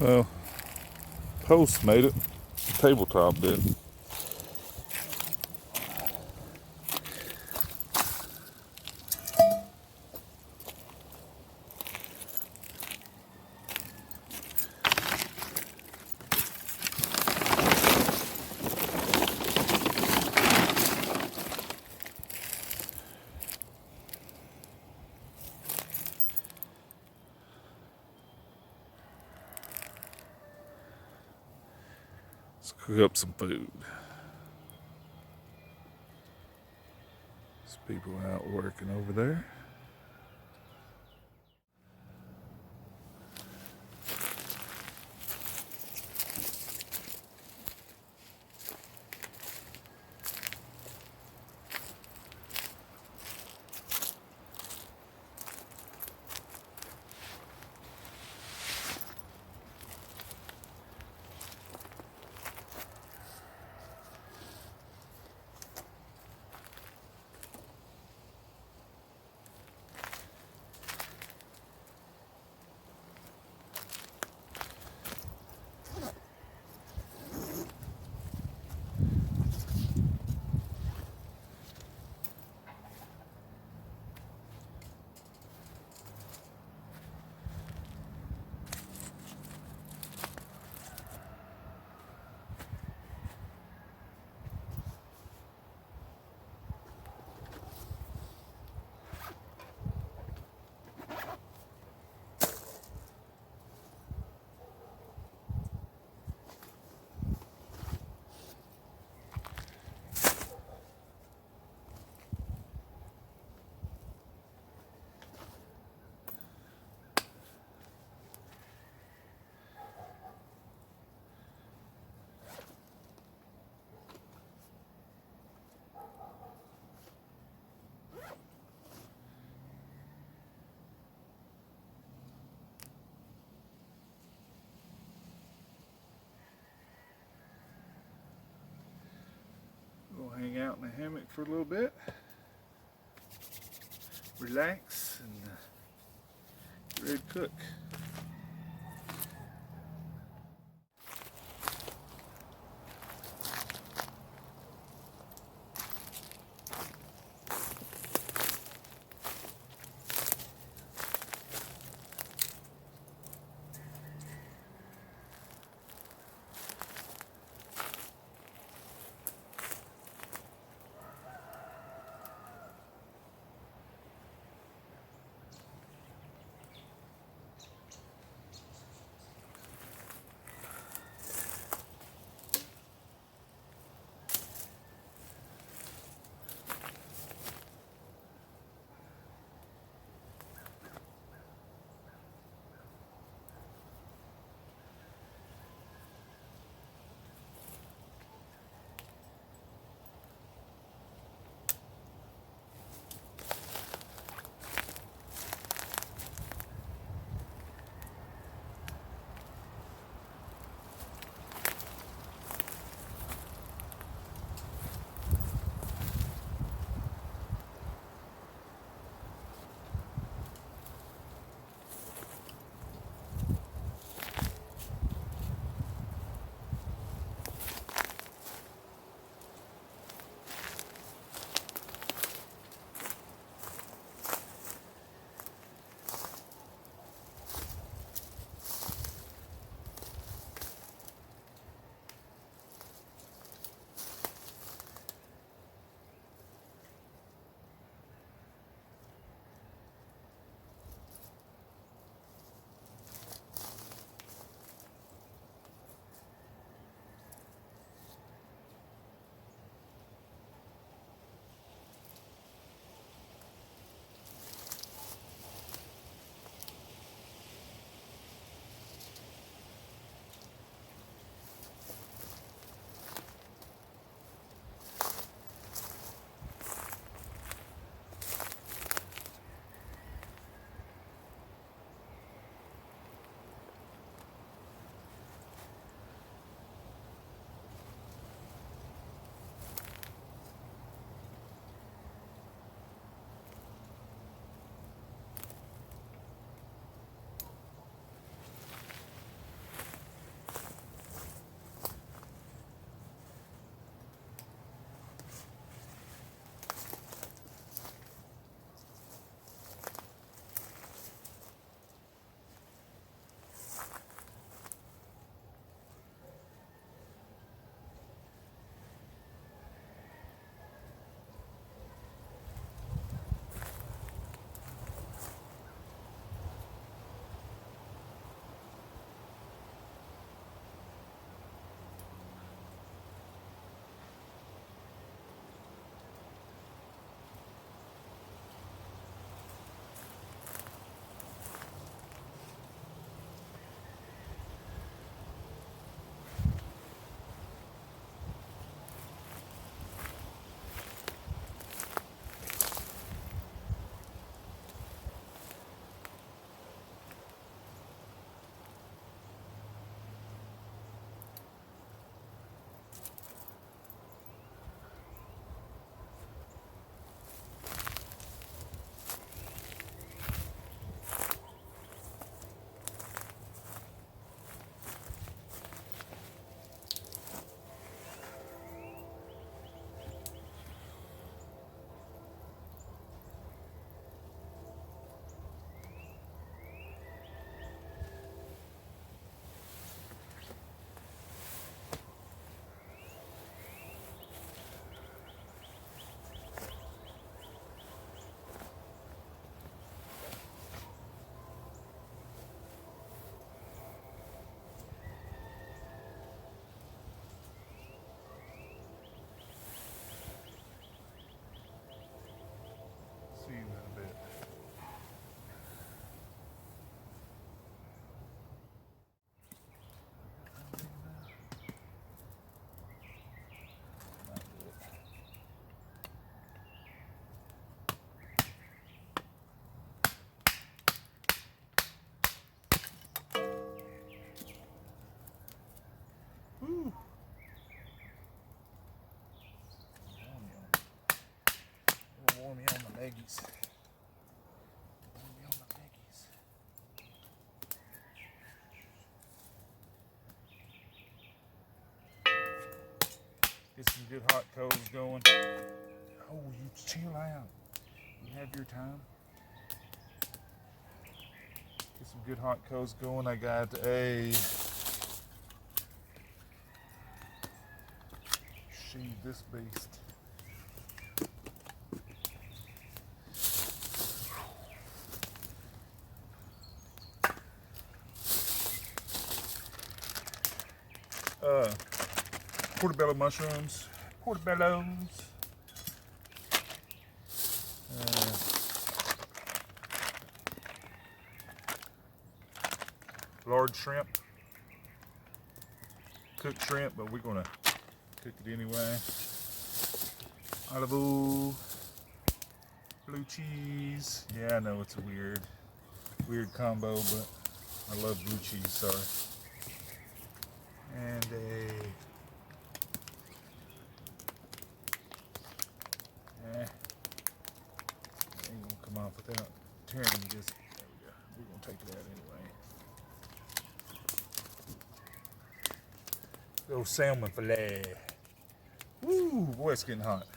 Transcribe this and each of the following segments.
Well, post made it. Tabletop did. Let's cook up some food. There's people out working over there. We'll hang out in the hammock for a little bit, relax, and get ready to cook. Peggies. Blame me on the Peggies. Get some good hot coals going. Oh, you chill out. You have your time. Get some good hot coals going. I got a sheathe this beast. Portobello mushrooms. Portobellos. Large shrimp. Cooked shrimp, but we're gonna cook it anyway. Olive oil. Blue cheese. Yeah, I know it's a weird combo, but I love blue cheese, sorry. And ain't gonna come off without tearing this. There we go. We're gonna take it out anyway. Little salmon fillet. Woo, boy, it's getting hot.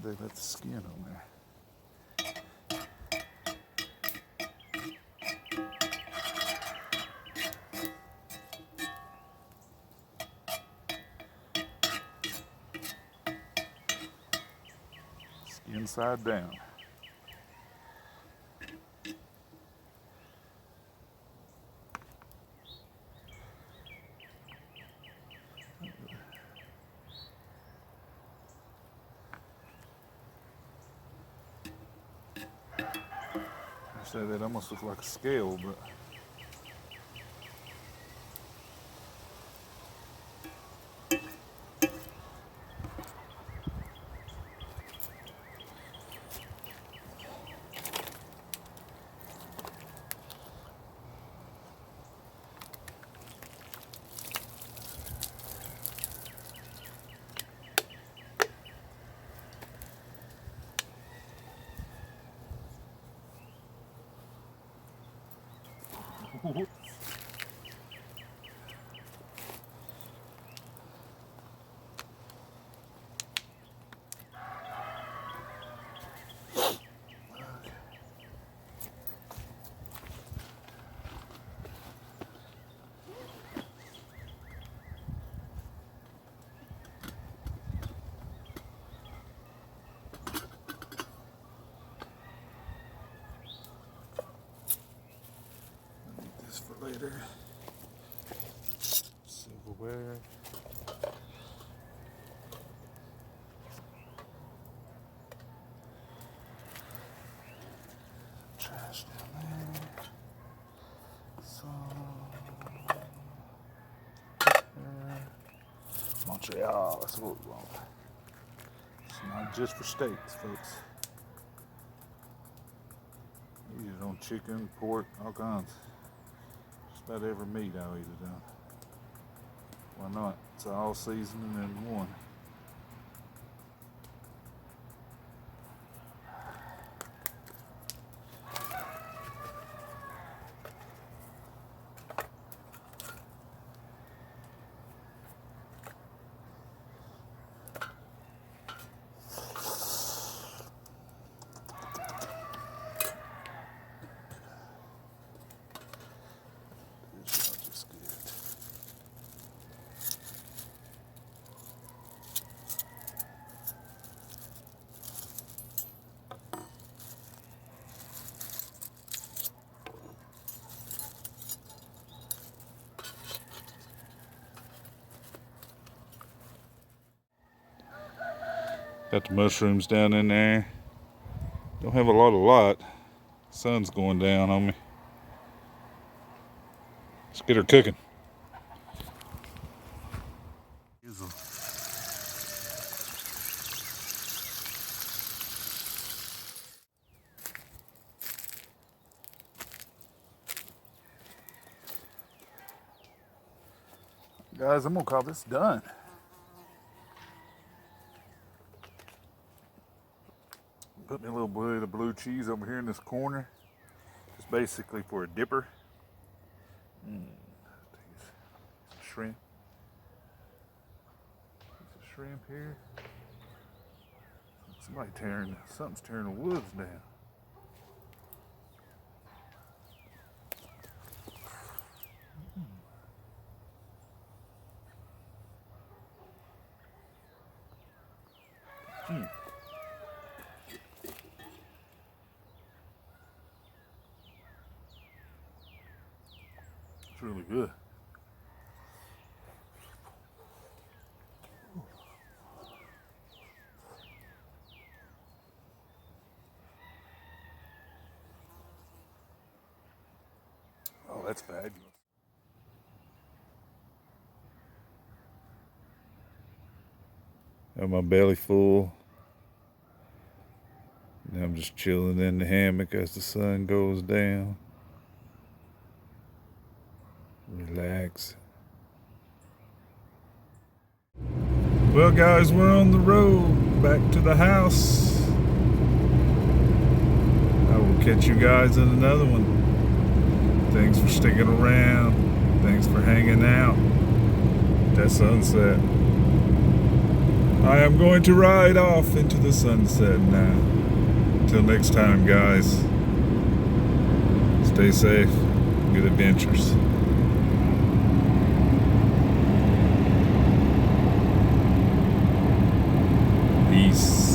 They left the skin on there. Skin side down. I say that almost looks like a scale, but this for later. Silverware. Trash down there. Montreal, that's what we want. not just for steaks, folks. You use it on chicken, pork, all kinds. Just about every meat I'll eat it on. Why not? It's all seasoning in one. Got the mushrooms down in there. Don't have a lot of light. Sun's going down on me. Let's get her cooking. Guys, I'm gonna call this done. Put me a little bit of blue cheese over here in this corner. Just basically for a dipper. Shrimp. There's a shrimp here. Something's tearing the woods down. It's really good. Oh, that's fabulous. Got my belly full. Now I'm just chilling in the hammock as the sun goes down. Relax. Well, guys, we're on the road back to the house. I will catch you guys in another one. Thanks for sticking around. Thanks for hanging out. That sunset. I am going to ride off into the sunset now. Until next time, guys. Stay safe. Good adventures. Peace.